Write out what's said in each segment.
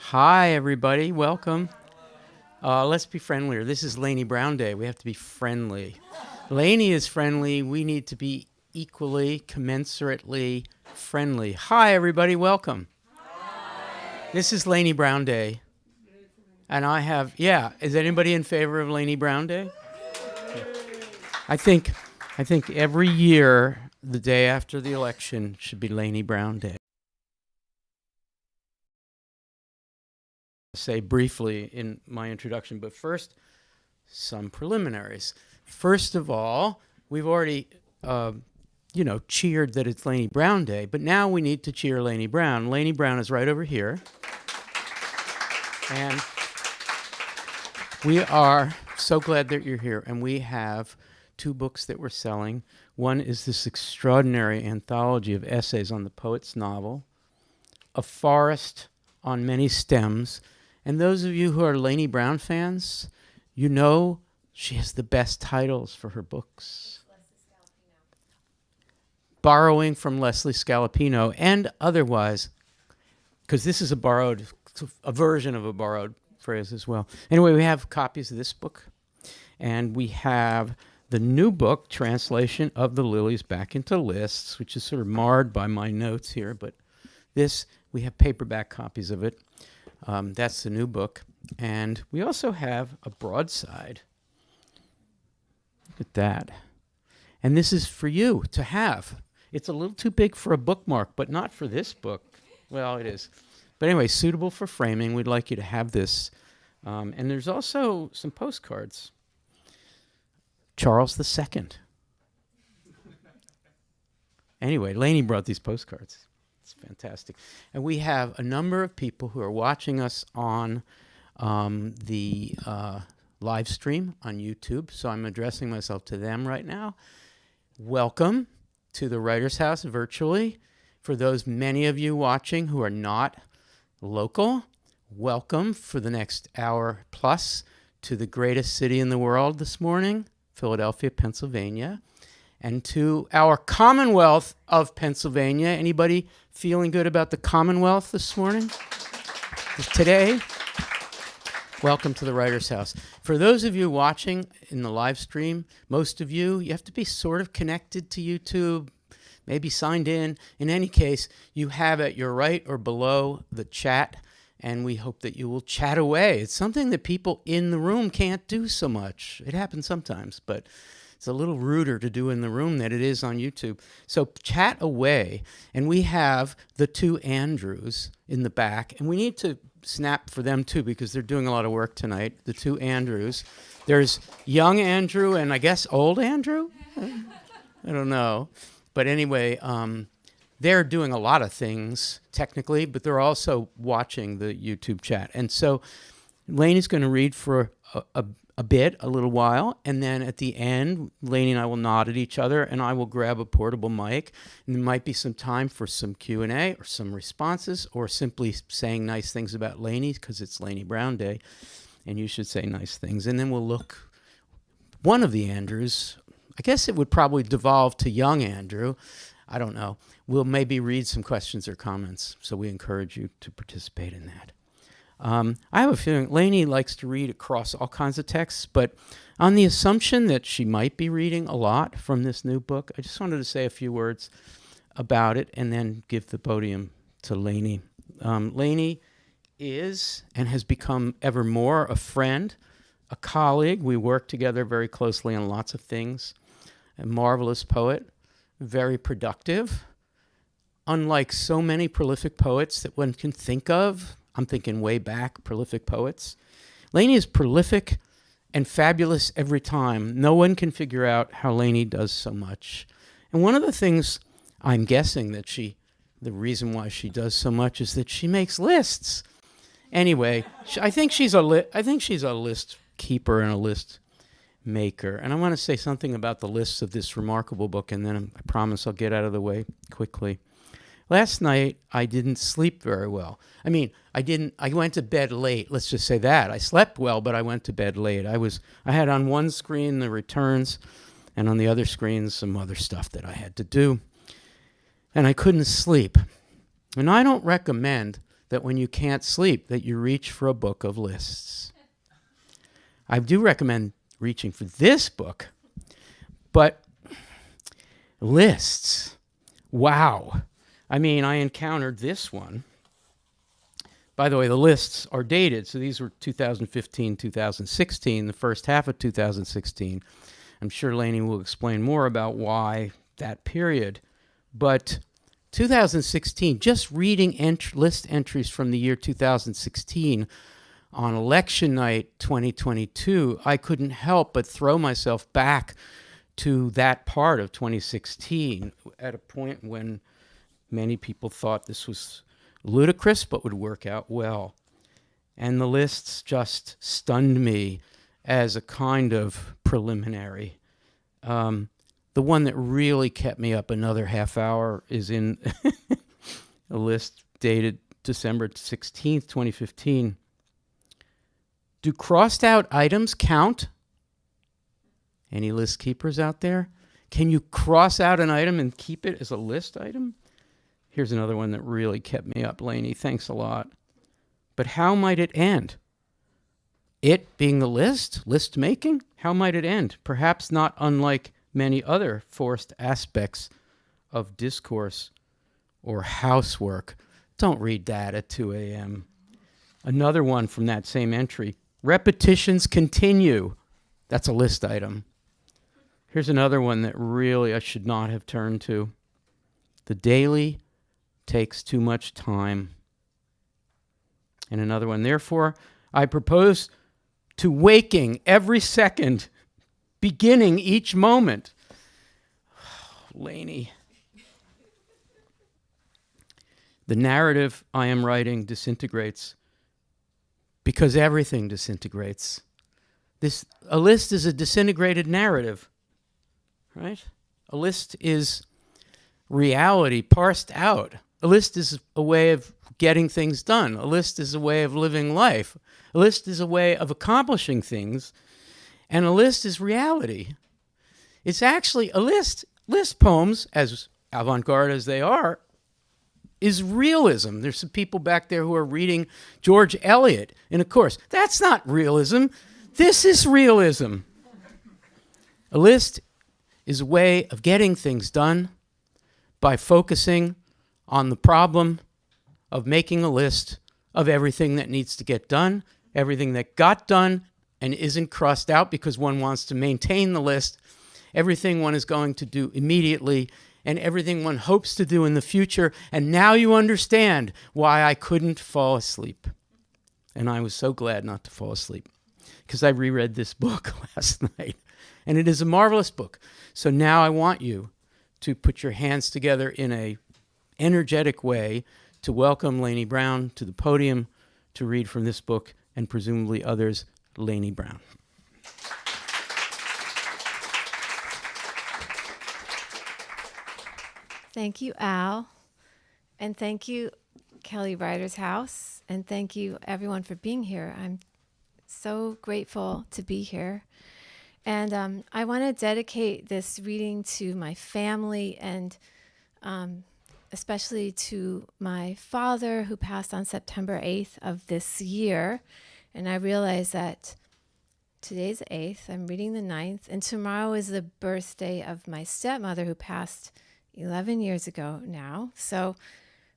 Hi, everybody. Welcome. Let's be friendlier. This is Laynie Browne Day. We have to be friendly. Laynie is friendly. We need to be equally, commensurately friendly. Hi, everybody. Welcome. Hi. This is Laynie Browne Day. And I have, is anybody in favor of Laynie Browne Day? Yeah. I think every year, the day after the election should be Laynie Browne Day. Say briefly in my introduction, but first, some preliminaries. First of all, we've already, cheered that it's Laynie Browne Day, but now we need to cheer Laynie Browne. Laynie Browne is right over here. And we are so glad that you're here. And we have two books that we're selling. One is this extraordinary anthology of essays on the poet's novel, A Forest on Many Stems. And those of you who are Laynie Browne fans, you know she has the best titles for her books. Borrowing from Leslie Scalapino and otherwise, because this is a version of a borrowed phrase as well. Anyway, we have copies of this book, and we have the new book, translation of the Lilies Back into Lists, which is sort of marred by my notes here, but this, we have paperback copies of it. That's the new book. And we also have a broadside. Look at that. And this is for you to have. It's a little too big for a bookmark, but not for this book. Well, it is. But anyway, suitable for framing. We'd like you to have this. And there's also some postcards. Charles II. Anyway, Laynie brought these postcards. It's fantastic. And we have a number of people who are watching us on the live stream on YouTube. So I'm addressing myself to them right now. Welcome to the Writer's House virtually. For those many of you watching who are not local, welcome for the next hour plus to the greatest city in the world this morning, Philadelphia, Pennsylvania. And to our Commonwealth of Pennsylvania. Anybody feeling good about the Commonwealth this morning? Today, welcome to the Writer's House. For those of you watching in the live stream, most of you have to be sort of connected to YouTube, maybe signed in. In any case, you have at your right or below the chat, and we hope that you will chat away. It's something that people in the room can't do so much. It happens sometimes, but it's a little ruder to do in the room than it is on YouTube. So chat away. And we have the two Andrews in the back. And we need to snap for them, too, because they're doing a lot of work tonight. The two Andrews. There's young Andrew and I guess old Andrew? I don't know. But anyway, they're doing a lot of things technically, but they're also watching the YouTube chat. And so Laynie's going to read for a little while, and then at the end, Laynie and I will nod at each other, and I will grab a portable mic, and there might be some time for some Q&A or some responses, or simply saying nice things about Laynie, because it's Laynie Browne Day, and you should say nice things. And then we'll look, one of the Andrews, I guess it would probably devolve to young Andrew, I don't know, we'll maybe read some questions or comments, so we encourage you to participate in that. I have a feeling Laynie likes to read across all kinds of texts, but on the assumption that she might be reading a lot from this new book, I just wanted to say a few words about it and then give the podium to Laynie. Laynie is and has become ever more a friend, a colleague. We work together very closely on lots of things. A marvelous poet, very productive. Unlike so many prolific poets that one can think of, I'm thinking way back, prolific poets. Laynie is prolific and fabulous every time. No one can figure out how Laynie does so much. And one of the things I'm guessing that the reason why she does so much is that she makes lists. Anyway, I think she's a list keeper and a list maker. And I want to say something about the lists of this remarkable book, and then I promise I'll get out of the way quickly. Last night, I didn't sleep very well. I went to bed late, let's just say that. I slept well, but I went to bed late. I had on one screen the returns, and on the other screen some other stuff that I had to do. And I couldn't sleep. And I don't recommend that that when you can't sleep, that you reach for a book of lists. I do recommend reaching for this book, but lists, wow. I mean, I encountered this one. By the way, the lists are dated, so these were 2015, 2016, the first half of 2016. I'm sure Laynie will explain more about why that period. But 2016, just reading list entries from the year 2016 on election night 2022, I couldn't help but throw myself back to that part of 2016 at a point when many people thought this was ludicrous but would work out well. And the lists just stunned me as a kind of preliminary. The one that really kept me up another half hour is in a list dated December 16th, 2015. Do crossed out items count? Any list keepers out there? Can you cross out an item and keep it as a list item? Here's another one that really kept me up, Laynie. Thanks a lot. But how might it end? It being the list making? How might it end? Perhaps not unlike many other forced aspects of discourse or housework. Don't read that at 2 a.m. Another one from that same entry. Repetitions continue. That's a list item. Here's another one that really I should not have turned to. The daily takes too much time. And another one. Therefore, I propose to waking every second, beginning each moment. Laynie. The narrative I am writing disintegrates because everything disintegrates. A list is a disintegrated narrative, right? A list is reality parsed out. A list is a way of getting things done. A list is a way of living life. A list is a way of accomplishing things. And a list is reality. It's actually a list. List poems, as avant-garde as they are, is realism. There's some people back there who are reading George Eliot. And of course, that's not realism. This is realism. A list is a way of getting things done by focusing on the problem of making a list of everything that needs to get done, everything that got done and isn't crossed out because one wants to maintain the list, everything one is going to do immediately, and everything one hopes to do in the future. And now you understand why I couldn't fall asleep. And I was so glad not to fall asleep because I reread this book last night. And it is a marvelous book. So now I want you to put your hands together in a energetic way to welcome Laynie Browne to the podium to read from this book and presumably others. Laynie Browne. Thank you, Al. And thank you, Kelly Ryder's House. And thank you, everyone, for being here. I'm so grateful to be here. And I want to dedicate this reading to my family and especially to my father, who passed on September 8th of this year. And I realize that today's the 8th, I'm reading the 9th, and tomorrow is the birthday of my stepmother, who passed 11 years ago now. So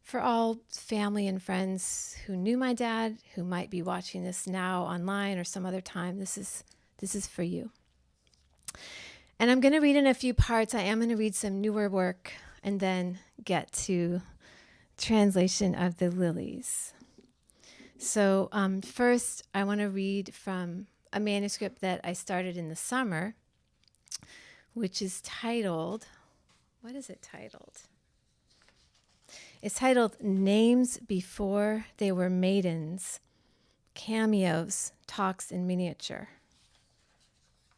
for all family and friends who knew my dad, who might be watching this now online or some other time, this is for you. And I'm going to read in a few parts. I am going to read some newer work and then get to translation of the Lilies. So first, I want to read from a manuscript that I started in the summer, which is titled, what is it titled? It's titled Names Before They Were Maidens, Cameos, Talks in Miniature.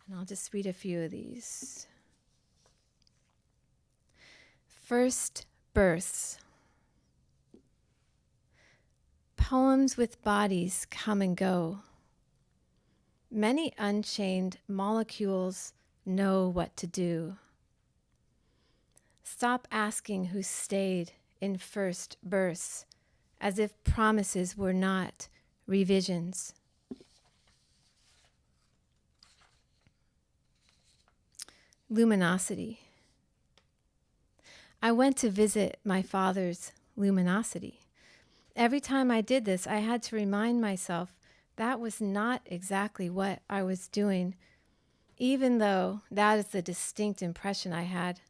And I'll just read a few of these. First Births. Poems with bodies come and go. Many unchained molecules know what to do. Stop asking who stayed in first births as if promises were not revisions. Luminosity. I went to visit my father's luminosity. Every time I did this, I had to remind myself that was not exactly what I was doing, even though that is the distinct impression I had.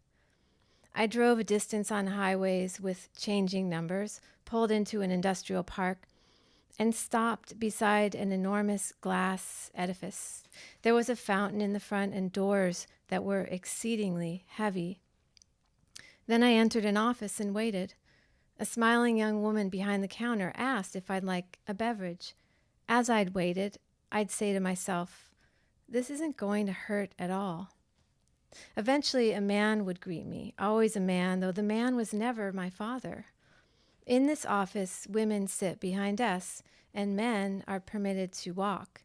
I drove a distance on highways with changing numbers, pulled into an industrial park, and stopped beside an enormous glass edifice. There was a fountain in the front and doors that were exceedingly heavy. Then I entered an office and waited. A smiling young woman behind the counter asked if I'd like a beverage. As I'd waited, I'd say to myself, this isn't going to hurt at all. Eventually, a man would greet me, always a man, though the man was never my father. In this office, women sit behind desks, and men are permitted to walk.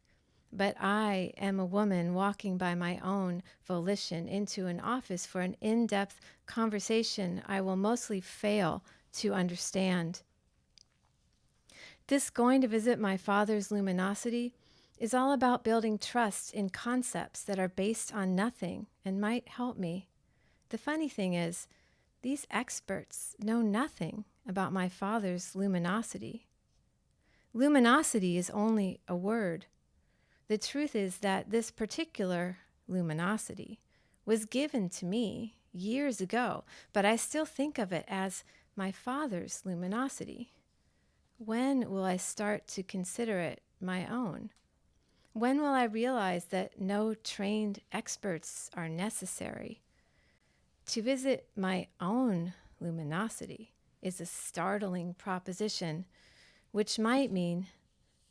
But I am a woman walking by my own volition into an office for an in-depth conversation I will mostly fail to understand. This going to visit my father's luminosity is all about building trust in concepts that are based on nothing and might help me. The funny thing is, these experts know nothing about my father's luminosity. Luminosity is only a word. The truth is that this particular luminosity was given to me years ago, but I still think of it as my father's luminosity. When will I start to consider it my own? When will I realize that no trained experts are necessary? To visit my own luminosity is a startling proposition, which might mean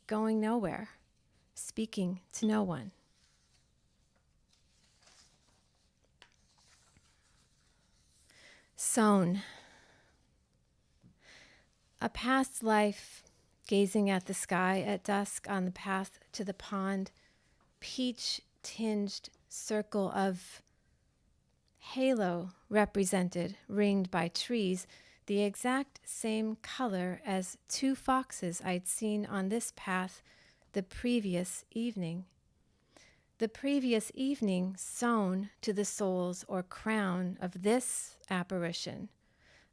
going nowhere, speaking to no one. Sown. A past life, gazing at the sky at dusk on the path to the pond, peach-tinged circle of halo represented, ringed by trees, the exact same color as two foxes I'd seen on this path the previous evening. The previous evening sewn to the soles or crown of this apparition,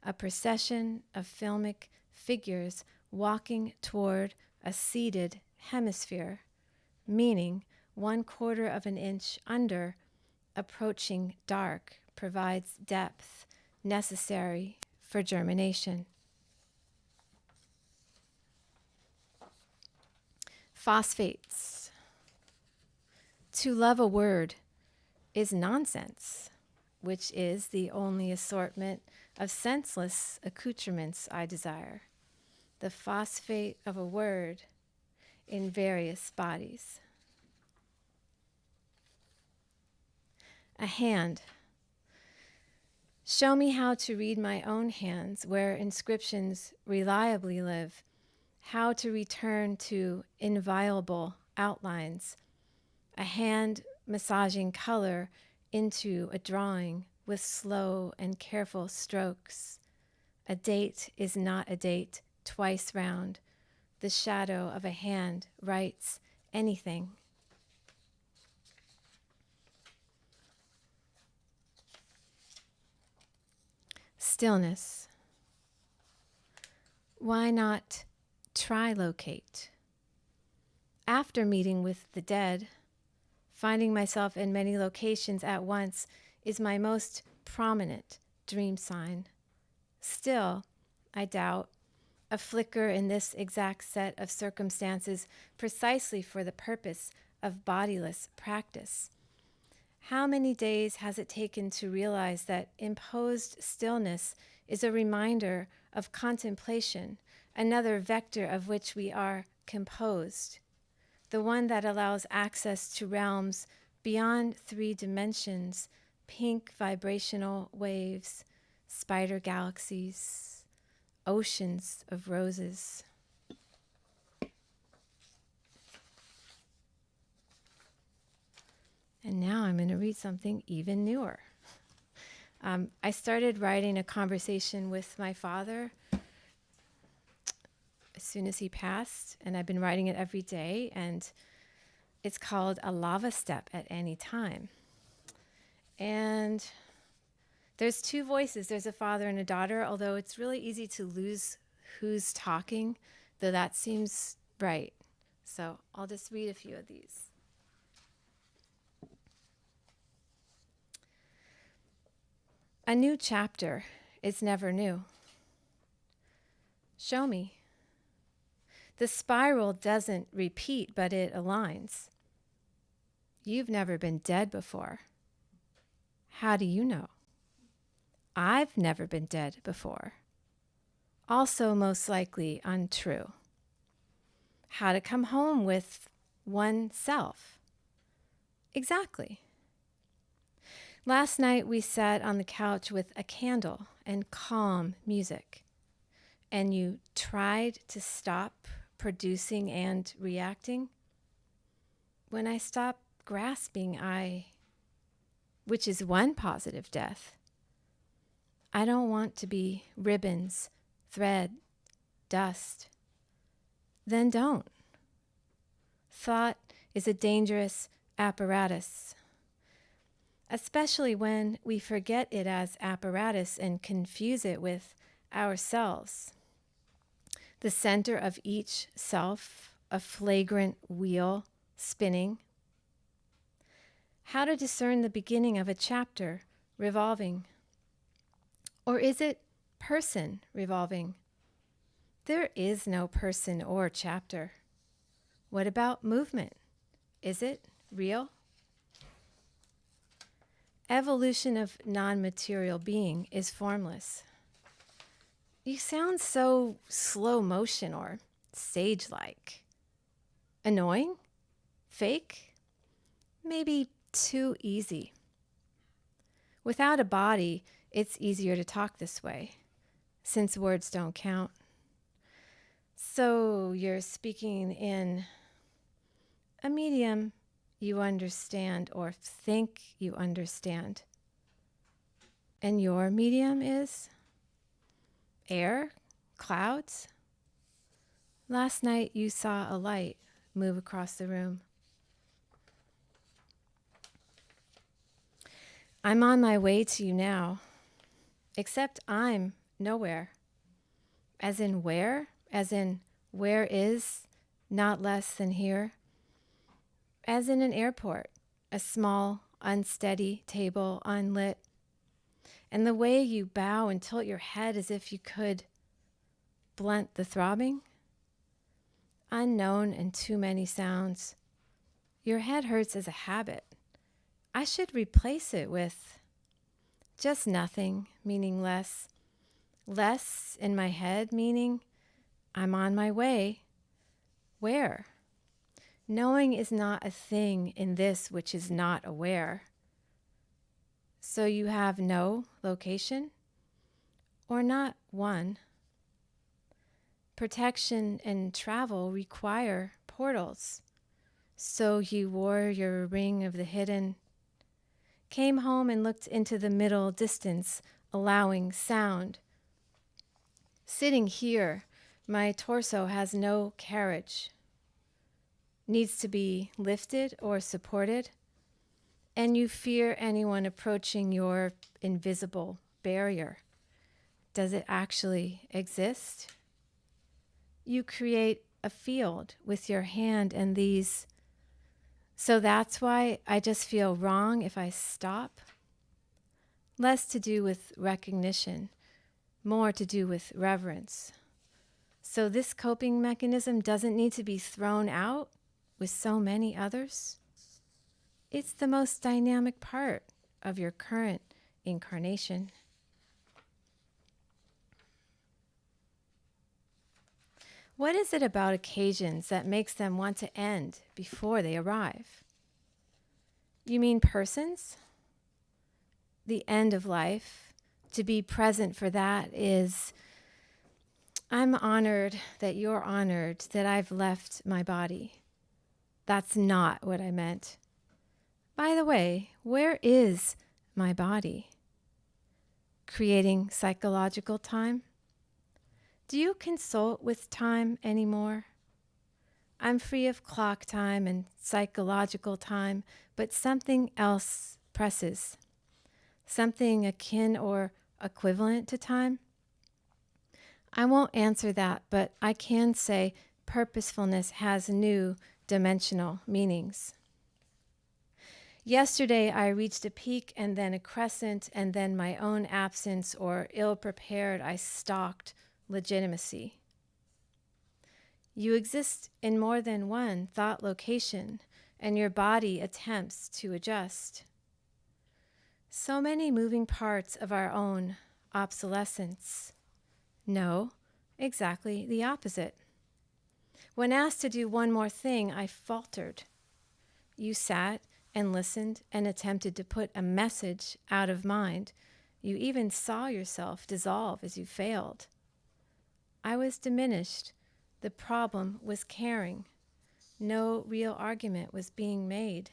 a procession of filmic figures walking toward a seated hemisphere, meaning 1/4 of an inch under, approaching dark provides depth necessary for germination. Phosphates. To love a word is nonsense, which is the only assortment of senseless accoutrements I desire. The phosphate of a word in various bodies. A hand. Show me how to read my own hands where inscriptions reliably live, how to return to inviolable outlines, a hand massaging color into a drawing with slow and careful strokes. A date is not a date twice round. The shadow of a hand writes anything. Stillness. Why not trilocate? After meeting with the dead, finding myself in many locations at once is my most prominent dream sign. Still, I doubt, a flicker in this exact set of circumstances precisely for the purpose of bodiless practice. How many days has it taken to realize that imposed stillness is a reminder of contemplation, another vector of which we are composed, the one that allows access to realms beyond 3 dimensions, pink vibrational waves, spider galaxies, oceans of roses. And now I'm going to read something even newer. I started writing a conversation with my father as soon as he passed, and I've been writing it every day, and it's called A Lava Step at Any Time. And there's two voices. There's a father and a daughter, although it's really easy to lose who's talking, though that seems right. So I'll just read a few of these. A new chapter is never new. Show me. The spiral doesn't repeat, but it aligns. You've never been dead before. How do you know? I've never been dead before. Also most likely untrue. How to come home with oneself. Exactly. Last night we sat on the couch with a candle and calm music, and you tried to stop producing and reacting. When I stopped grasping, which is one positive death. I don't want to be ribbons, thread, dust. Then don't. Thought is a dangerous apparatus, especially when we forget it as apparatus and confuse it with ourselves. The center of each self, a flagrant wheel spinning. How to discern the beginning of a chapter revolving? Or is it person revolving? There is no person or chapter. What about movement? Is it real? Evolution of non-material being is formless. You sound so slow motion or sage-like. Annoying? Fake? Maybe too easy. Without a body, it's easier to talk this way, since words don't count. So you're speaking in a medium you understand or think you understand. And your medium is air, clouds. Last night you saw a light move across the room. I'm on my way to you now, except I'm nowhere. As in where? As in where is not less than here? As in an airport, a small, unsteady table, unlit. And the way you bow and tilt your head as if you could blunt the throbbing. Unknown and too many sounds. Your head hurts as a habit. I should replace it with just nothing, meaning less. Less in my head, meaning I'm on my way. Where? Knowing is not a thing in this which is not aware. So you have no location, or not one. Protection and travel require portals. So you wore your ring of the hidden, came home and looked into the middle distance, allowing sound. Sitting here, my torso has no carriage. Needs to be lifted or supported, and you fear anyone approaching your invisible barrier. Does it actually exist? You create a field with your hand and these. So that's why I just feel wrong if I stop. Less to do with recognition, more to do with reverence. So this coping mechanism doesn't need to be thrown out with so many others. It's the most dynamic part of your current incarnation. What is it about occasions that makes them want to end before they arrive? You mean persons? The end of life, to be present for that is, I'm honored that you're honored that I've left my body. That's not what I meant. By the way, where is my body? Creating psychological time? Do you consult with time anymore? I'm free of clock time and psychological time, but something else presses. Something akin or equivalent to time? I won't answer that, but I can say purposefulness has new dimensional meanings. Yesterday, I reached a peak and then a crescent, and then my own absence or ill-prepared, I stalked legitimacy. You exist in more than one thought location, and your body attempts to adjust. So many moving parts of our own obsolescence. No, exactly the opposite. When asked to do one more thing, I faltered. You sat and listened and attempted to put a message out of mind. You even saw yourself dissolve as you failed. I was diminished. The problem was caring. No real argument was being made.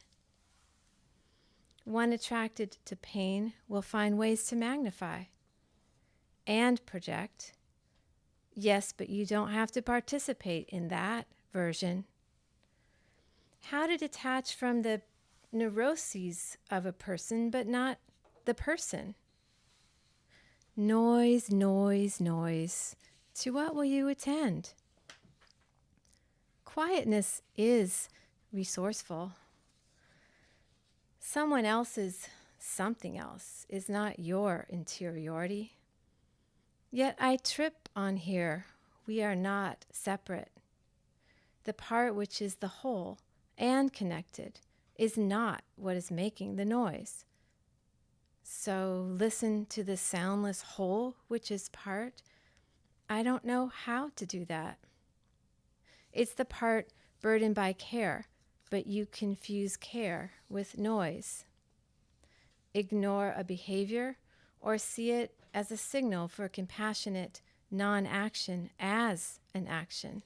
One attracted to pain will find ways to magnify and project. Yes, but you don't have to participate in that version. How to detach from the neuroses of a person, but not the person? Noise, noise, noise. To what will you attend? Quietness is resourceful. Someone else's something else is not your interiority. Yet I trip on here. We are not separate. The part which is the whole and connected is not what is making the noise. So listen to the soundless whole which is part. I don't know how to do that. It's the part burdened by care, but you confuse care with noise. Ignore a behavior or see it as a signal for compassionate non-action as an action.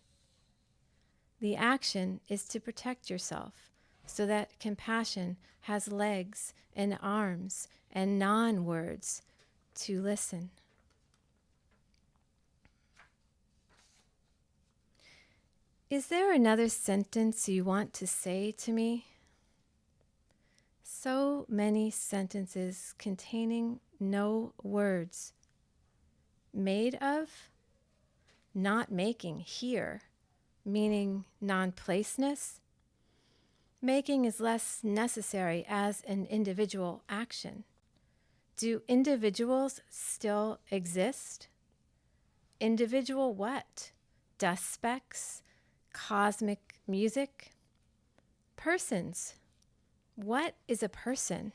The action is to protect yourself so that compassion has legs and arms and non-words to listen. Is there another sentence you want to say to me? So many sentences containing no words. Made of? Not making here, meaning non-placeness. Making is less necessary as an individual action. Do individuals still exist? Individual what? Dust specks? Cosmic music? Persons. What is a person?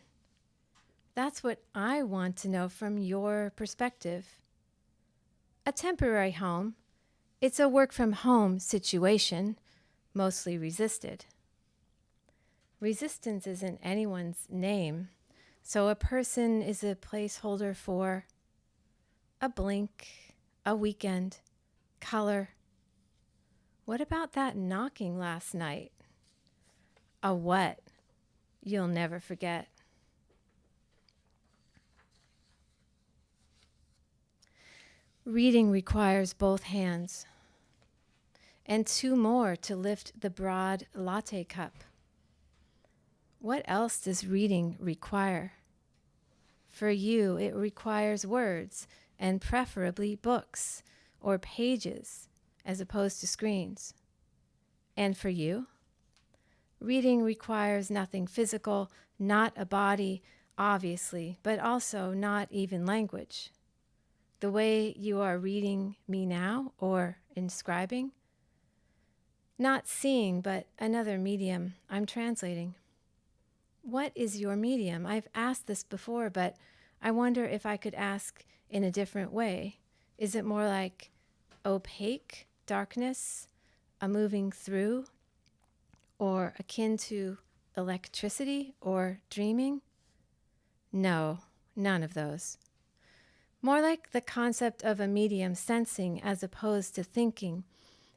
That's what I want to know from your perspective. A temporary home. It's a work from home situation, mostly resisted. Resistance isn't anyone's name, so a person is a placeholder for a blink, a weekend, color. What about that knocking last night? A what you'll never forget. Reading requires both hands, and two more to lift the broad latte cup. What else does reading require? For you, it requires words, and preferably books or pages, as opposed to screens. And for you? Reading requires nothing physical, not a body, obviously, but also not even language. The way you are reading me now, or inscribing. Not seeing, but another medium I'm translating. What is your medium? I've asked this before, but I wonder if I could ask in a different way. Is it more like opaque darkness, a moving through, or akin to electricity or dreaming? No, none of those. More like the concept of a medium sensing as opposed to thinking.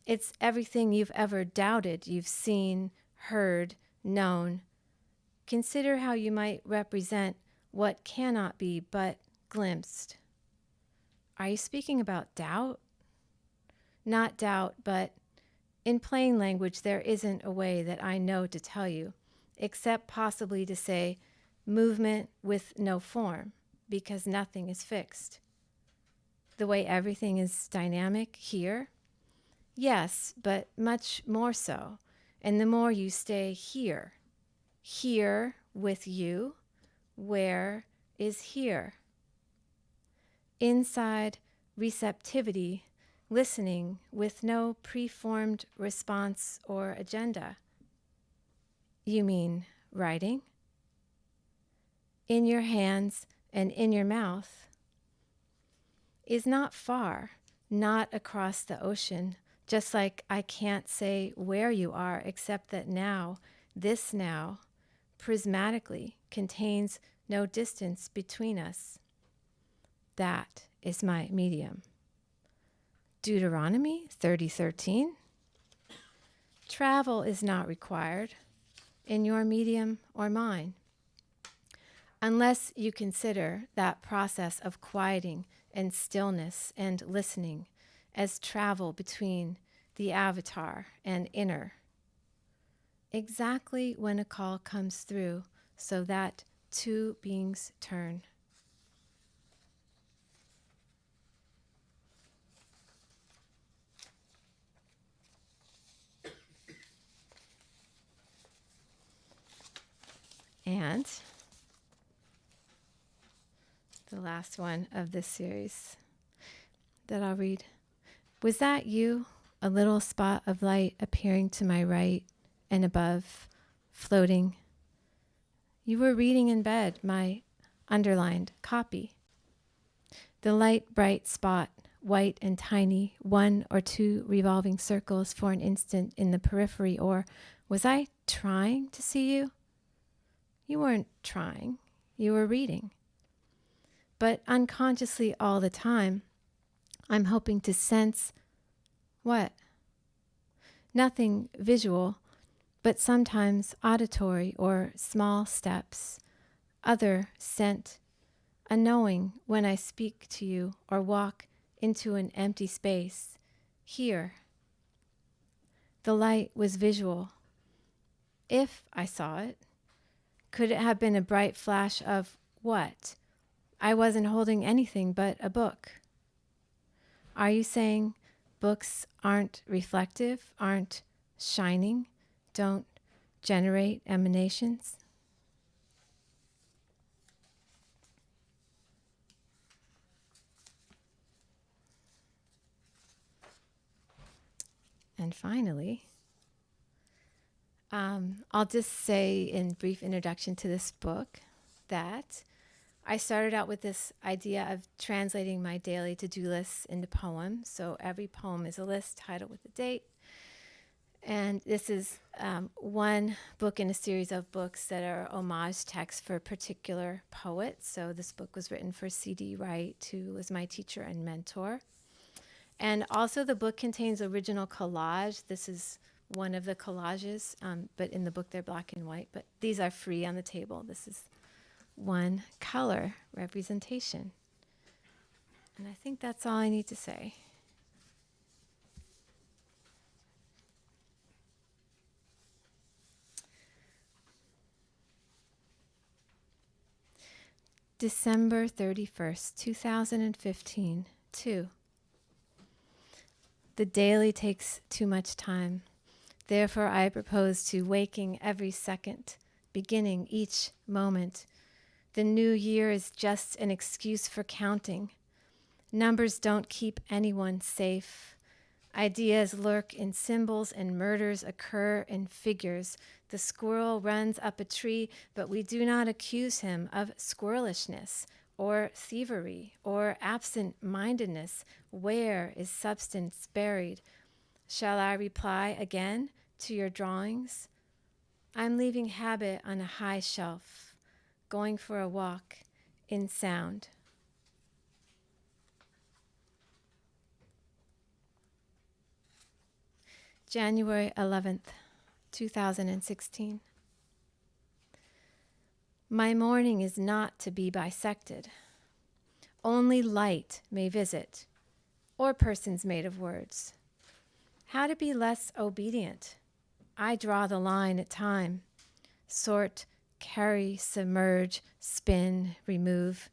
It's everything you've ever doubted you've seen, heard, known. Consider how you might represent what cannot be but glimpsed. Are you speaking about doubt? not doubt, but in plain language, there isn't a way that I know to tell you, except possibly to say movement with no form, because nothing is fixed. The way everything is dynamic here? Yes, but much more so. And the more you stay here with you, where is here? Inside receptivity, listening with no preformed response or agenda. You mean writing? In your hands and in your mouth is not far, not across the ocean, just like I can't say where you are, except that now, this now, prismatically contains no distance between us. That is my medium. Deuteronomy 30:13. Travel is not required in your medium or mine, unless you consider that process of quieting and stillness and listening as travel between the avatar and inner. Exactly when a call comes through so that two beings turn. And the last one of this series that I'll read. Was that you, a little spot of light appearing to my right and above, floating? You were reading in bed my underlined copy. The light, bright spot, white and tiny, one or two revolving circles for an instant in the periphery, or was I trying to see you? You weren't trying, you were reading. But unconsciously all the time, I'm hoping to sense what? Nothing visual, but sometimes auditory or small steps, other scent, a knowing when I speak to you or walk into an empty space. Here. The light was visual. If I saw it, could it have been a bright flash of what? I wasn't holding anything but a book. Are you saying books aren't reflective, aren't shining, don't generate emanations? And finally, I'll just say in brief introduction to this book that I started out with this idea of translating my daily to-do lists into poems. So every poem is a list, title with a date. And this is one book in a series of books that are homage texts for a particular poet. So this book was written for C.D. Wright, who was my teacher and mentor. And also the book contains original collage. This is one of the collages, but in the book they're black and white. But these are free on the table. This is one color representation. And I think that's all I need to say. December 31st, 2015, 2. The daily takes too much time. Therefore, I propose to waking every second, beginning each moment. The new year is just an excuse for counting. Numbers don't keep anyone safe. Ideas lurk in symbols and murders occur in figures. The squirrel runs up a tree, but we do not accuse him of squirrelishness or thievery or absent-mindedness. Where is substance buried? Shall I reply again to your drawings? I'm leaving habit on a high shelf, going for a walk in sound. January 11th, 2016. My morning is not to be bisected. Only light may visit, or persons made of words. How to be less obedient. I draw the line at time. Sort, carry, submerge, spin, remove.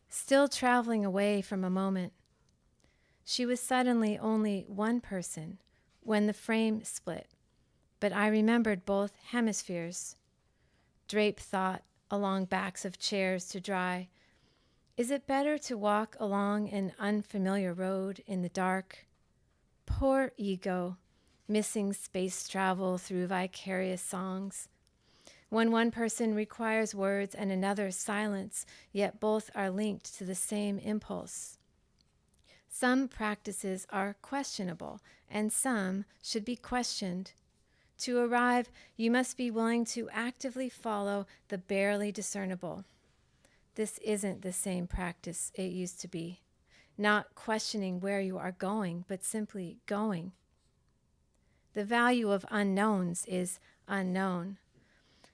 Still traveling away from a moment. She was suddenly only one person when the frame split, but I remembered both hemispheres. Drape thought along backs of chairs to dry. Is it better to walk along an unfamiliar road in the dark? Poor ego, missing space travel through vicarious songs. When one person requires words and another silence, yet both are linked to the same impulse. Some practices are questionable, and some should be questioned. To arrive, you must be willing to actively follow the barely discernible. This isn't the same practice it used to be. Not questioning where you are going, but simply going. The value of unknowns is unknown.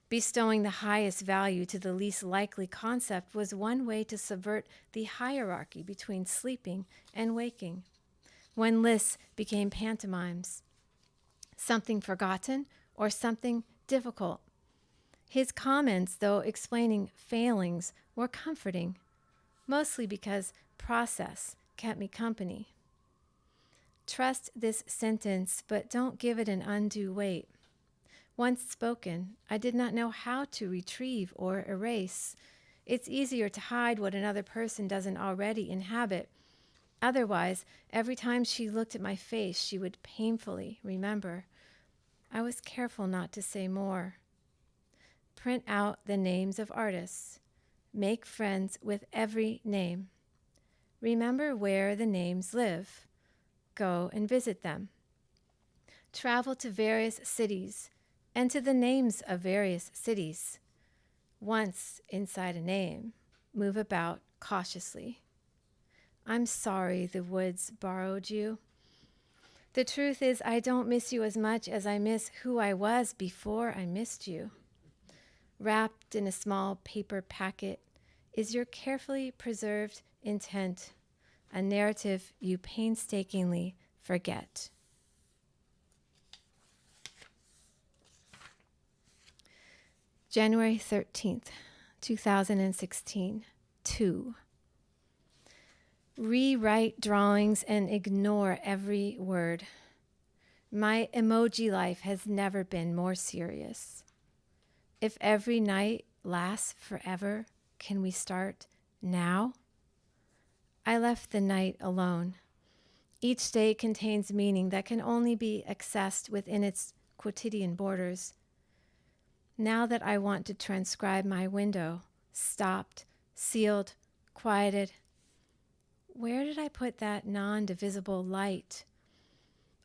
Bestowing the highest value to the least likely concept was one way to subvert the hierarchy between sleeping and waking. When lists became pantomimes, something forgotten or something difficult. His comments, though explaining failings, were comforting, mostly because process kept me company. Trust this sentence, but don't give it an undue weight. Once spoken, I did not know how to retrieve or erase. It's easier to hide what another person doesn't already inhabit. Otherwise, every time she looked at my face, she would painfully remember. I was careful not to say more. Print out the names of artists. Make friends with every name. Remember where the names live. Go and visit them. Travel to various cities and to the names of various cities. Once inside a name, move about cautiously. I'm sorry the woods borrowed you. The truth is, I don't miss you as much as I miss who I was before I missed you. Wrapped in a small paper packet is your carefully preserved intent, a narrative you painstakingly forget. January 13th, 2016, 2. Rewrite drawings and ignore every word. My emoji life has never been more serious. If every night lasts forever, can we start now? I left the night alone. Each day contains meaning that can only be accessed within its quotidian borders. Now that I want to transcribe my window, stopped, sealed, quieted, where did I put that non-divisible light?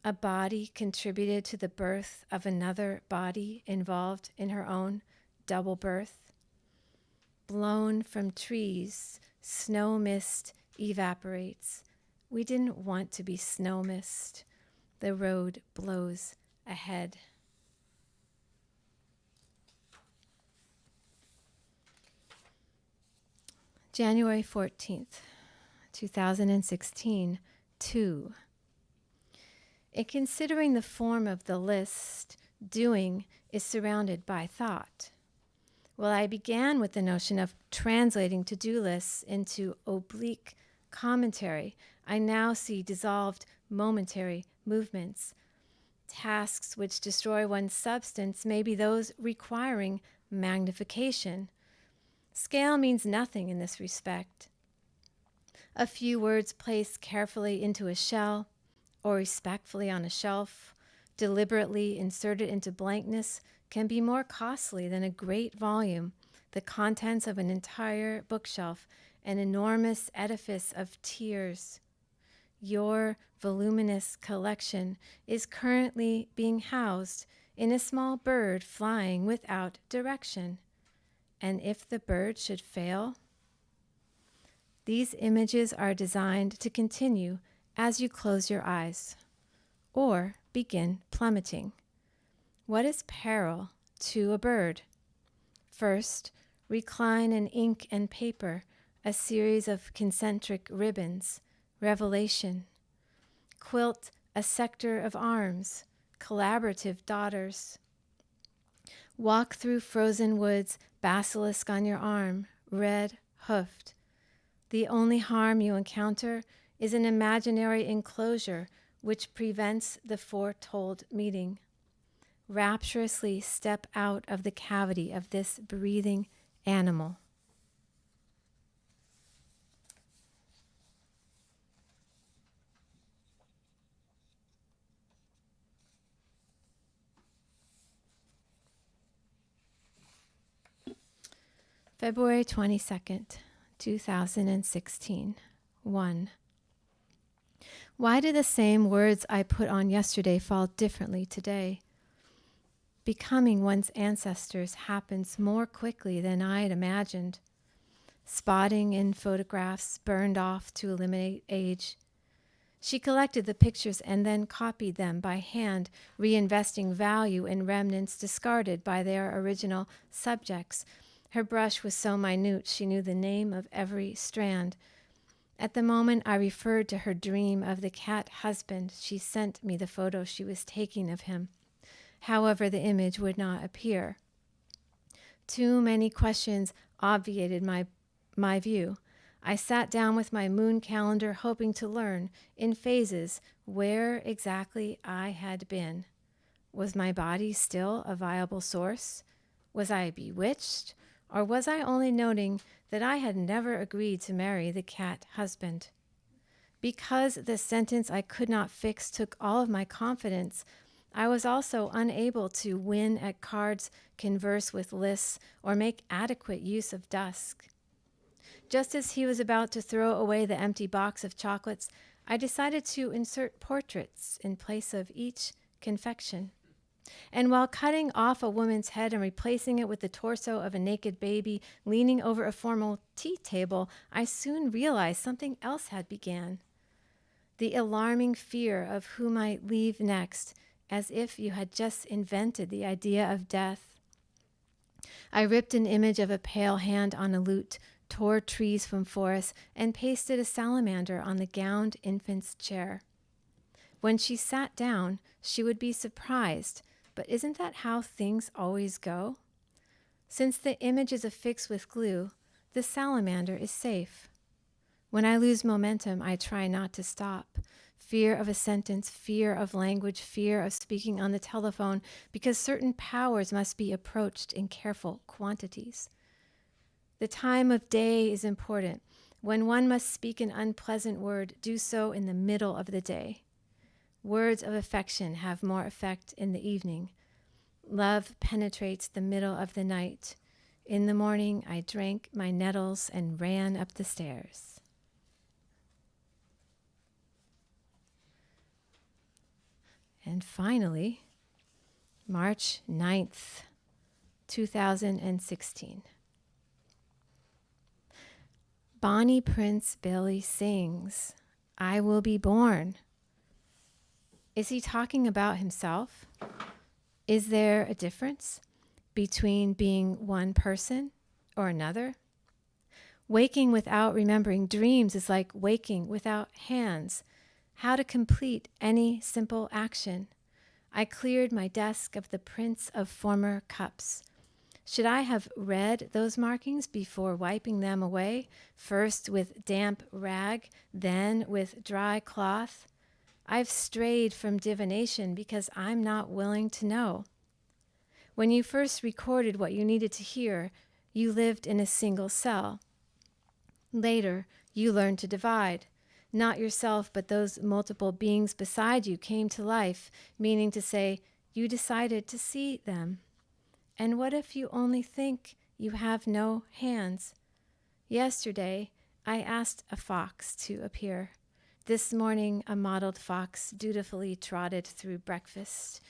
A body contributed to the birth of another body involved in her own double birth. Blown from trees, snow mist evaporates. We didn't want to be snow mist. The road blows ahead. January 14th, 2016, 2. In considering the form of the list, doing is surrounded by thought. Well, I began with the notion of translating to-do lists into oblique commentary. I now see dissolved momentary movements. Tasks which destroy one's substance may be those requiring magnification. Scale means nothing in this respect. A few words placed carefully into a shell or respectfully on a shelf, deliberately inserted into blankness, can be more costly than a great volume, the contents of an entire bookshelf, an enormous edifice of tears. Your voluminous collection is currently being housed in a small bird flying without direction. And if the bird should fail? These images are designed to continue as you close your eyes or begin plummeting. What is peril to a bird? First, recline in ink and paper, a series of concentric ribbons, revelation. Quilt a sector of arms, collaborative daughters. Walk through frozen woods, basilisk on your arm, red hoofed. The only harm you encounter is an imaginary enclosure which prevents the foretold meeting. Rapturously step out of the cavity of this breathing animal. February 22nd, 2016. 1. Why do the same words I put on yesterday fall differently today? Becoming one's ancestors happens more quickly than I'd imagined. Spotting in photographs burned off to eliminate age. She collected the pictures and then copied them by hand, reinvesting value in remnants discarded by their original subjects. Her brush was so minute she knew the name of every strand. At the moment I referred to her dream of the cat husband, she sent me the photo she was taking of him. However, the image would not appear. Too many questions obviated my view. I sat down with my moon calendar, hoping to learn, in phases, where exactly I had been. Was my body still a viable source? Was I bewitched? Or was I only noting that I had never agreed to marry the cat husband? Because the sentence I could not fix took all of my confidence, I was also unable to win at cards, converse with lists, or make adequate use of dusk. Just as he was about to throw away the empty box of chocolates, I decided to insert portraits in place of each confection. And while cutting off a woman's head and replacing it with the torso of a naked baby leaning over a formal tea table, I soon realized something else had began. The alarming fear of who might leave next, as if you had just invented the idea of death. I ripped an image of a pale hand on a lute, tore trees from forests, and pasted a salamander on the gowned infant's chair. When she sat down, she would be surprised, but isn't that how things always go? Since the image is affixed with glue, the salamander is safe. When I lose momentum, I try not to stop. Fear of a sentence, fear of language, fear of speaking on the telephone, because certain powers must be approached in careful quantities. The time of day is important. When one must speak an unpleasant word, do so in the middle of the day. Words of affection have more effect in the evening. Love penetrates the middle of the night. In the morning, I drank my nettles and ran up the stairs. And finally, March 9th, 2016. Bonnie Prince Billy sings, "I will be born." Is he talking about himself? Is there a difference between being one person or another? Waking without remembering dreams is like waking without hands. How to complete any simple action? I cleared my desk of the prints of former cups. Should I have read those markings before wiping them away, first with damp rag, then with dry cloth? I've strayed from divination because I'm not willing to know. When you first recorded what you needed to hear, you lived in a single cell. Later, you learned to divide. Not yourself, but those multiple beings beside you came to life, meaning to say, you decided to see them. And what if you only think you have no hands? Yesterday, I asked a fox to appear. This morning, a mottled fox dutifully trotted through breakfast.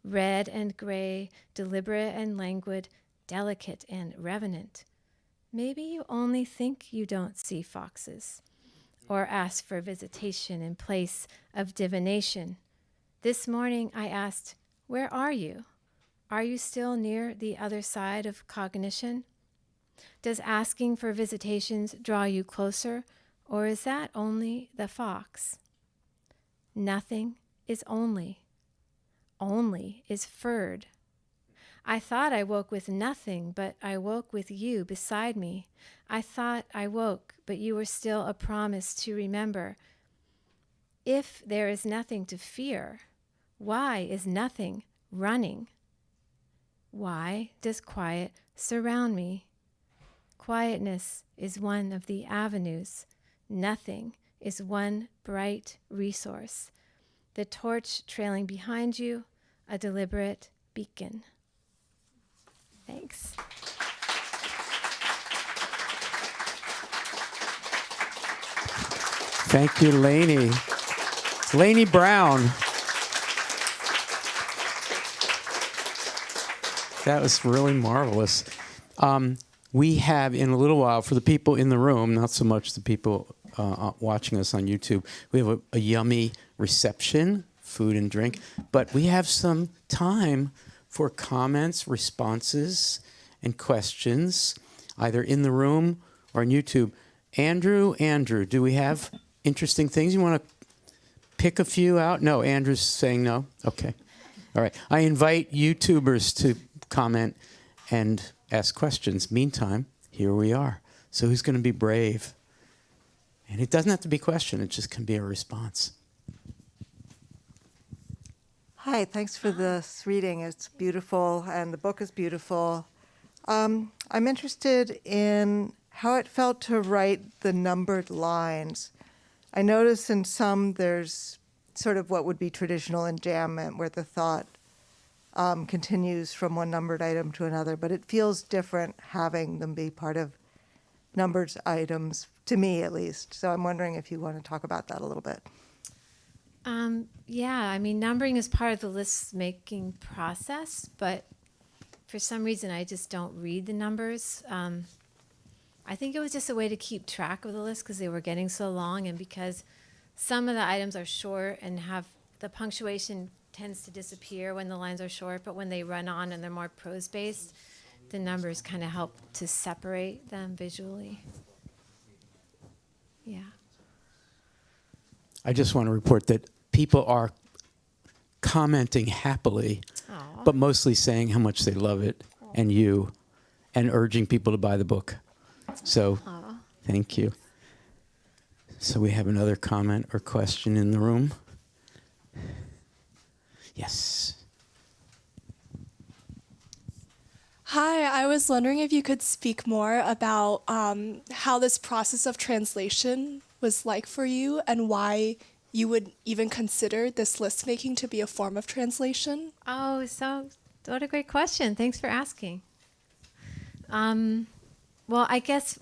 Red and gray, deliberate and languid, delicate and revenant. Maybe you only think you don't see foxes, or ask for visitation in place of divination. This morning, I asked, where are you? Are you still near the other side of cognition? Does asking for visitations draw you closer, or is that only the fox? Nothing is only is furred. I thought I woke with nothing, but I woke with you beside me. I thought I woke, but you were still a promise to remember. If there is nothing to fear, why is nothing running? Why does quiet surround me? Quietness is one of the avenues. Nothing is one bright resource. The torch trailing behind you, a deliberate beacon. Thanks. Thank you, Laynie. Laynie Browne. That was really marvelous. We have, in a little while, for the people in the room, not so much the people watching us on YouTube, we have a yummy reception, food and drink, but we have some time for comments, responses, and questions, either in the room or on YouTube. Andrew, do we have interesting things? You want to pick a few out? No, Andrew's saying no? Okay. All right. I invite YouTubers to comment and ask questions. Meantime, here we are. So who's going to be brave? And it doesn't have to be a question. It just can be a response. Hi, thanks for this reading. It's beautiful, and the book is beautiful. I'm interested in how it felt to write the numbered lines. I notice in some there's sort of what would be traditional enjambment, where the thought continues from one numbered item to another, but it feels different having them be part of numbered items, to me at least. So I'm wondering if you want to talk about that a little bit. Yeah, I mean, numbering is part of the list making process, but for some reason I just don't read the numbers. I think it was just a way to keep track of the list because they were getting so long, and because some of the items are short and have the punctuation tends to disappear when the lines are short, but when they run on and they're more prose-based, the numbers kind of help to separate them visually. Yeah. I just want to report that people are commenting happily, Aw. but mostly saying how much they love it and you, and urging people to buy the book. So Aw. thank you. So we have another comment or question in the room. Yes. Hi, I was wondering if you could speak more about how this process of translation was like for you and why you would even consider this list making to be a form of translation. Oh, so what a great question. Thanks for asking. Well, I guess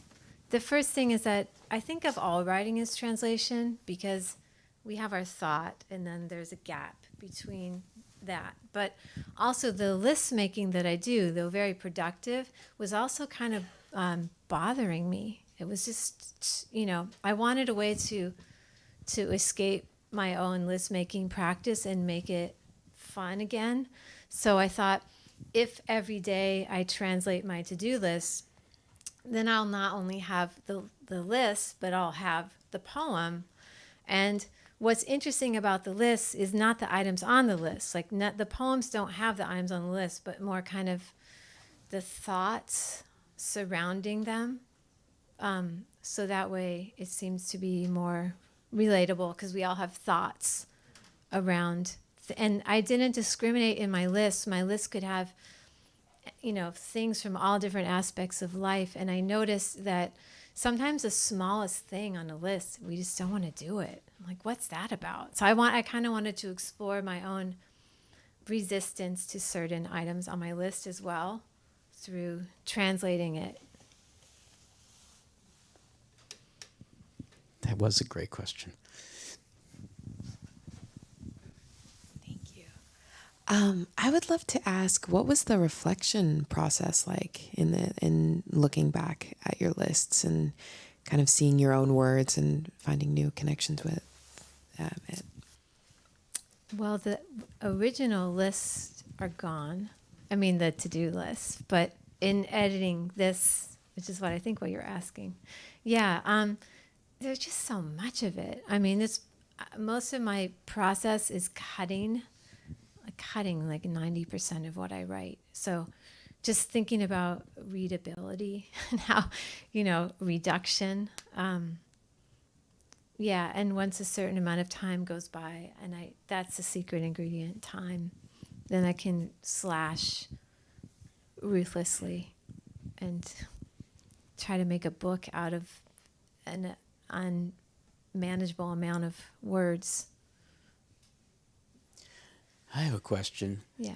the first thing is that I think of all writing as translation because we have our thought and then there's a gap between that. But also the list making that I do, though very productive, was also kind of bothering me. It was just, I wanted a way to escape my own list making practice and make it fun again. So I thought, if every day I translate my to-do list, then I'll not only have the list, but I'll have the poem. And what's interesting about the list is not the items on the list. Like the poems don't have the items on the list, but more kind of the thoughts surrounding them. So that way it seems to be more relatable because we all have thoughts around. And I didn't discriminate in my list. My list could have, things from all different aspects of life. And I noticed that sometimes the smallest thing on a list, we just don't want to do it. I'm like, what's that about? So I kind of wanted to explore my own resistance to certain items on my list as well through translating it. That was a great question. Thank you. I would love to ask, what was the reflection process like in looking back at your lists and kind of seeing your own words and finding new connections with it? Well, the original lists are gone. I mean, the to-do list. But in editing this, which is what you're asking, there's just so much of it. I mean, most of my process is cutting like 90% of what I write. So just thinking about readability and how, reduction. Yeah, and once a certain amount of time goes by, and that's the secret ingredient, time, then I can slash ruthlessly and try to make a book out of an unmanageable amount of words. I have a question. Yeah.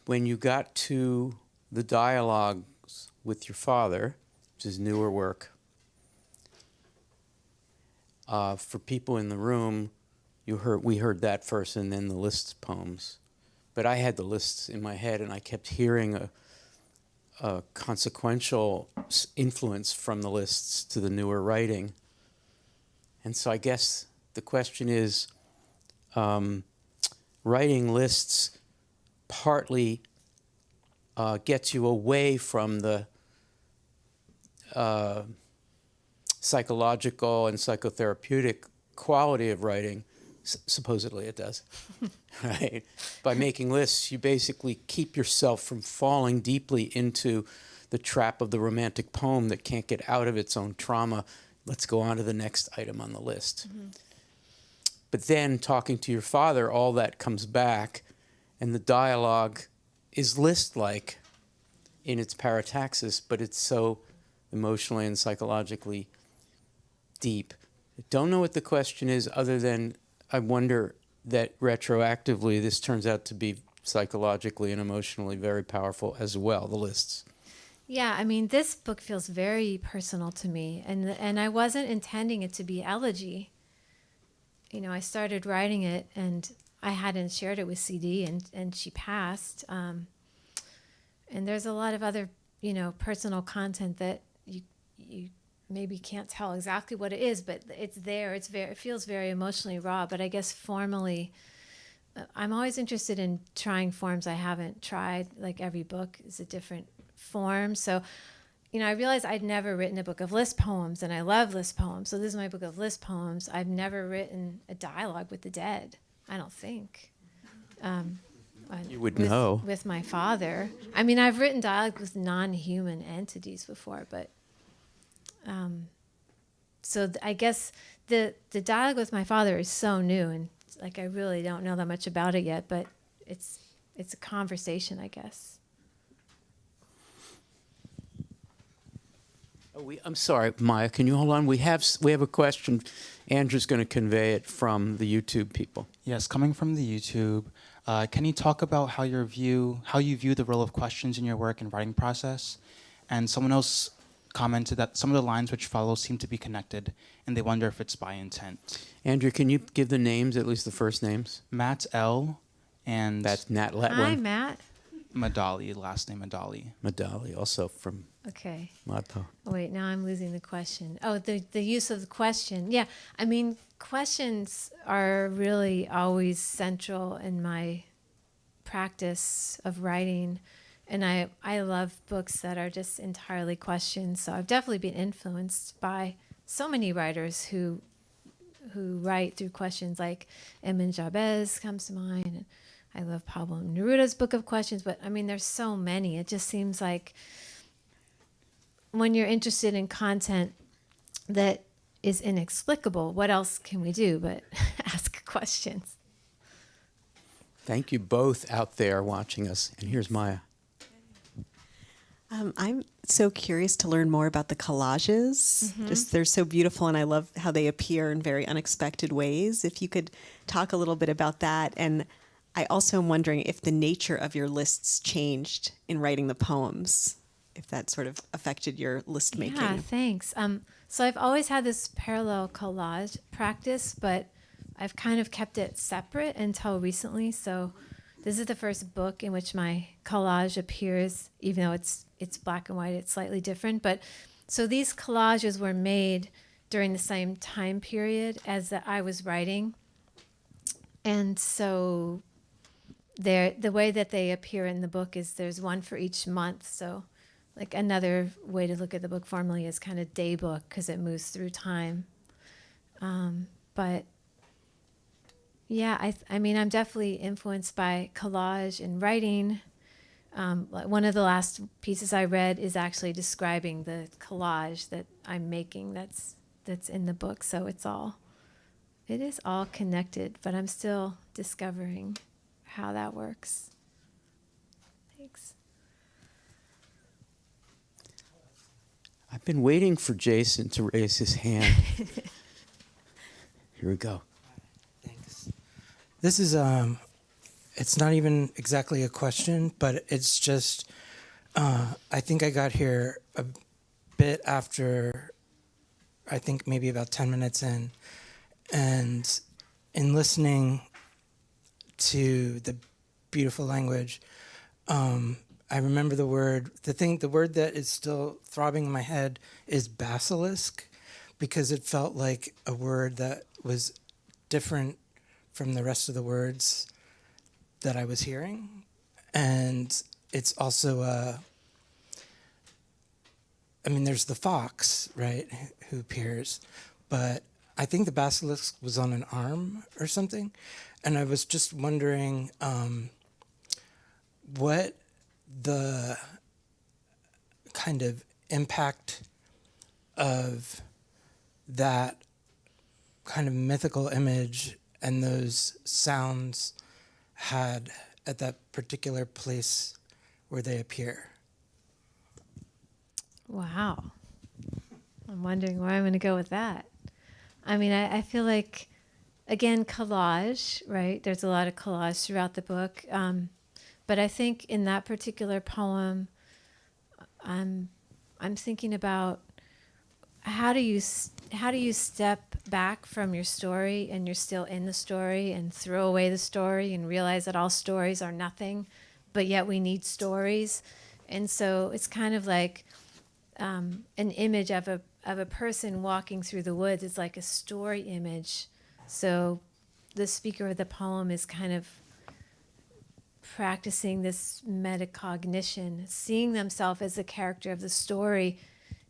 When you got to the dialogues with your father, which is newer work, for people in the room, we heard that first, and then the lists poems. But I had the lists in my head, and I kept hearing a consequential influence from the lists to the newer writing. And so I guess the question is, writing lists partly gets you away from the psychological and psychotherapeutic quality of writing. Supposedly it does, right? By making lists, you basically keep yourself from falling deeply into the trap of the romantic poem that can't get out of its own trauma. Let's go on to the next item on the list. Mm-hmm. But then talking to your father, all that comes back, and the dialogue is list-like in its parataxis, but it's so emotionally and psychologically deep. I don't know what the question is, other than I wonder that retroactively this turns out to be psychologically and emotionally very powerful as well, the lists. Yeah, I mean, this book feels very personal to me, and I wasn't intending it to be elegy. I started writing it, and I hadn't shared it with CD, and she passed. And there's a lot of other, personal content that you maybe can't tell exactly what it is, but it's there. It feels very emotionally raw. But I guess formally, I'm always interested in trying forms I haven't tried. Like every book is a different form. So, I realized I'd never written a book of list poems, and I love list poems. So this is my book of list poems. I've never written a dialogue with the dead, I don't think. You would know. With my father. I mean, I've written dialogue with non-human entities before, but so I guess the dialogue with my father is so new, and I really don't know that much about it yet, but it's a conversation, I guess. I'm sorry, Maya, can you hold on? We have a question. Andrew's going to convey it from the YouTube people. Yes, coming from the YouTube, can you talk about how you view the role of questions in your work and writing process? And someone else commented that some of the lines which follow seem to be connected, and they wonder if it's by intent. Andrew, can you give the names, at least the first names? Matt L. and That's Nat Hi, Matt. Madali, last name Madali. Madali, also from Okay. Modpo. Oh, wait, now I'm losing the question. Oh, the use of the question. Yeah, I mean, questions are really always central in my practice of writing. And I love books that are just entirely questions. So I've definitely been influenced by so many writers who write through questions, like Emin Jabez comes to mind. And I love Pablo Neruda's Book of Questions. But, I mean, there's so many. It just seems like when you're interested in content that is inexplicable, what else can we do but ask questions? Thank you both out there watching us. And here's Maya. I'm so curious to learn more about the collages. Just they're so beautiful, and I love how they appear in very unexpected ways. If you could talk a little bit about that. And I also am wondering if the nature of your lists changed in writing the poems, if that sort of affected your list making. Yeah, thanks. So I've always had this parallel collage practice, but I've kind of kept it separate until recently. So this is the first book in which my collage appears, even though it's black and white, it's slightly different. But so these collages were made during the same time period as that I was writing. And so the way that they appear in the book is there's one for each month. So like another way to look at the book formally is kind of day book, because it moves through time. But yeah, I mean, I'm definitely influenced by collage and writing. Like one of the last pieces I read is actually describing the collage that I'm making that's in the book. So it is all connected, but I'm still discovering how that works. Thanks. I've been waiting for Jason to raise his hand. Here we go. Thanks. This is it's not even exactly a question, but it's just I think I got here a bit after, I think maybe about 10 minutes in, and in listening to the beautiful language, I remember the word that is still throbbing in my head is basilisk, because it felt like a word that was different from the rest of the words that I was hearing. And it's also, I mean, there's the fox, right, who appears, but I think the basilisk was on an arm or something. And I was just wondering what the kind of impact of that kind of mythical image and those sounds had at that particular place where they appear. Wow. I'm wondering where I'm going to go with that. I mean, I feel like, again, collage, right? There's a lot of collage throughout the book. But I think in that particular poem, I'm thinking about how do you step back from your story and you're still in the story, and throw away the story and realize that all stories are nothing, but yet we need stories. And so it's kind of like an image of a person walking through the woods. It's like a story image. So the speaker of the poem is kind of practicing this metacognition. Seeing themselves as the character of the story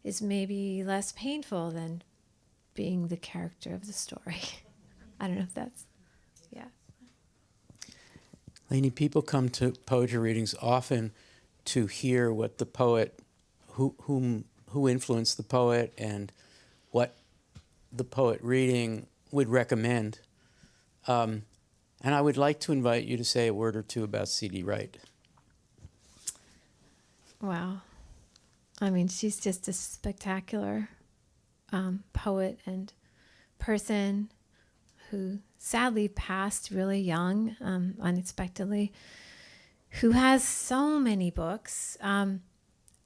is maybe less painful than being the character of the story. I don't know if that's, yeah. Laynie, people come to poetry readings often to hear what the poet, who influenced the poet, and what the poet reading would recommend. And I would like to invite you to say a word or two about C.D. Wright. Wow. I mean, she's just a spectacular poet and person who sadly passed really young, unexpectedly, who has so many books.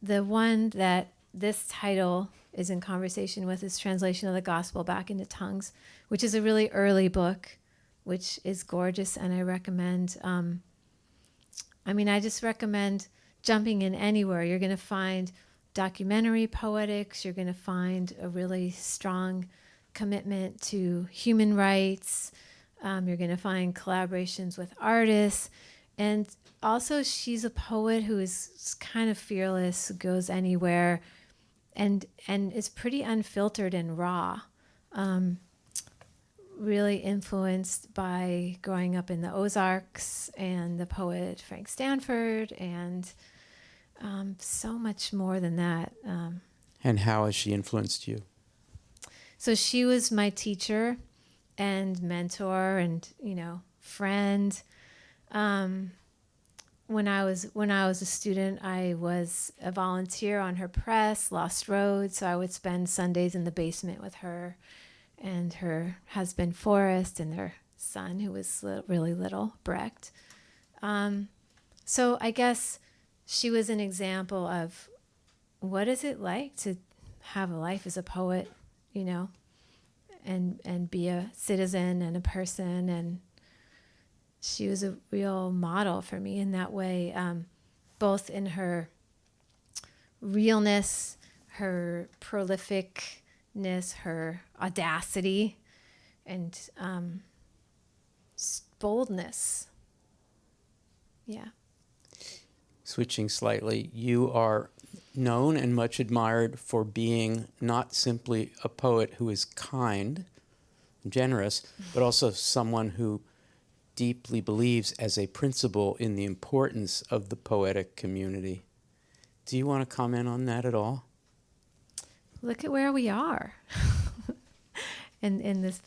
The one that this title is in conversation with is Translation of the Gospel Back into Tongues, which is a really early book, which is gorgeous, and I recommend. I just recommend jumping in anywhere. You're going to find documentary poetics. You're going to find a really strong commitment to human rights. You're going to find collaborations with artists. And also, she's a poet who is kind of fearless, goes anywhere, and is pretty unfiltered and raw. Really influenced by growing up in the Ozarks and the poet Frank Stanford, and so much more than that. And how has she influenced you? So she was my teacher and mentor and, friend. When I was a student, I was a volunteer on her press, Lost Road, so I would spend Sundays in the basement with her and her husband Forrest and their son, who was really little, Brecht. So I guess she was an example of what is it like to have a life as a poet, and be a citizen and a person. And she was a real model for me in that way, both in her realness, her prolificness, her audacity, and boldness. Yeah. Switching slightly, you are known and much admired for being not simply a poet who is kind, and generous, but also someone who deeply believes as a principle in the importance of the poetic community. Do you want to comment on that at all? Look at where we are in this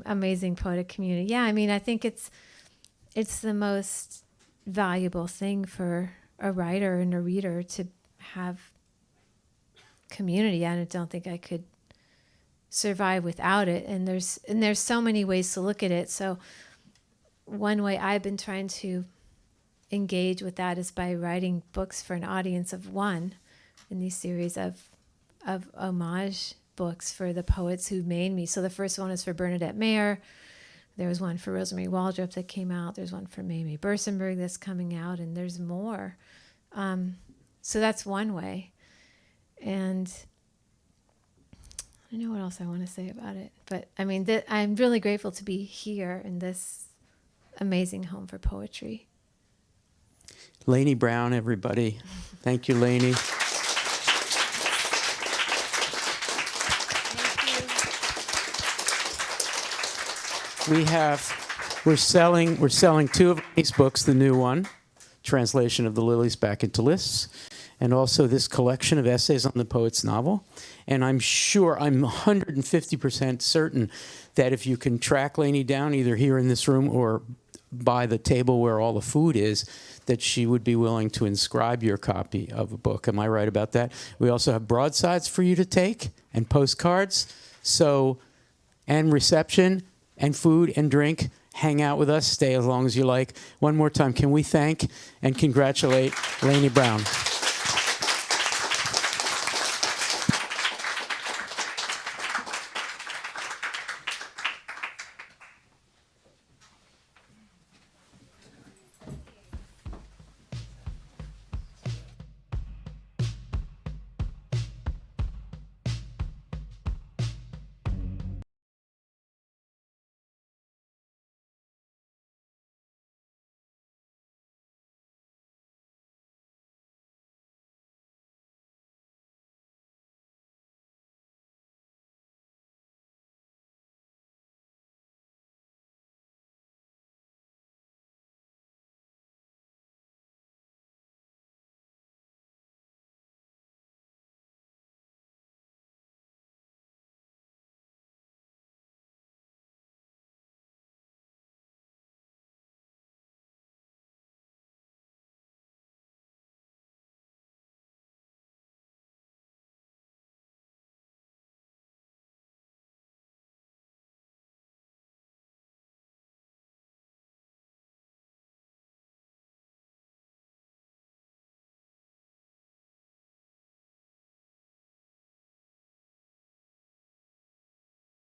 amazing poetic community. Yeah, I mean, I think it's the most valuable thing for a writer and a reader to have community. I don't think I could survive without it. And there's so many ways to look at it. So one way I've been trying to engage with that is by writing books for an audience of one in these series of homage books for the poets who made me. So the first one is for Bernadette Mayer. There was one for Rosemary Waldrop that came out. There's one for Mamie Bursenberg that's coming out, and there's more. So that's one way. And I don't know what else I want to say about it. But I mean, I'm really grateful to be here in this amazing home for poetry. Laynie Browne, everybody. Thank you, Laynie. We're selling two of these books, the new one, translation of the Lilies Back into Lists, and also this collection of essays on the poet's novel. And I'm 150% certain that if you can track Laynie down either here in this room or by the table where all the food is, that she would be willing to inscribe your copy of a book. Am I right about that? We also have broadsides for you to take and postcards. So, and reception and food and drink. Hang out with us. Stay as long as you like. One more time, can we thank and congratulate Laynie Browne?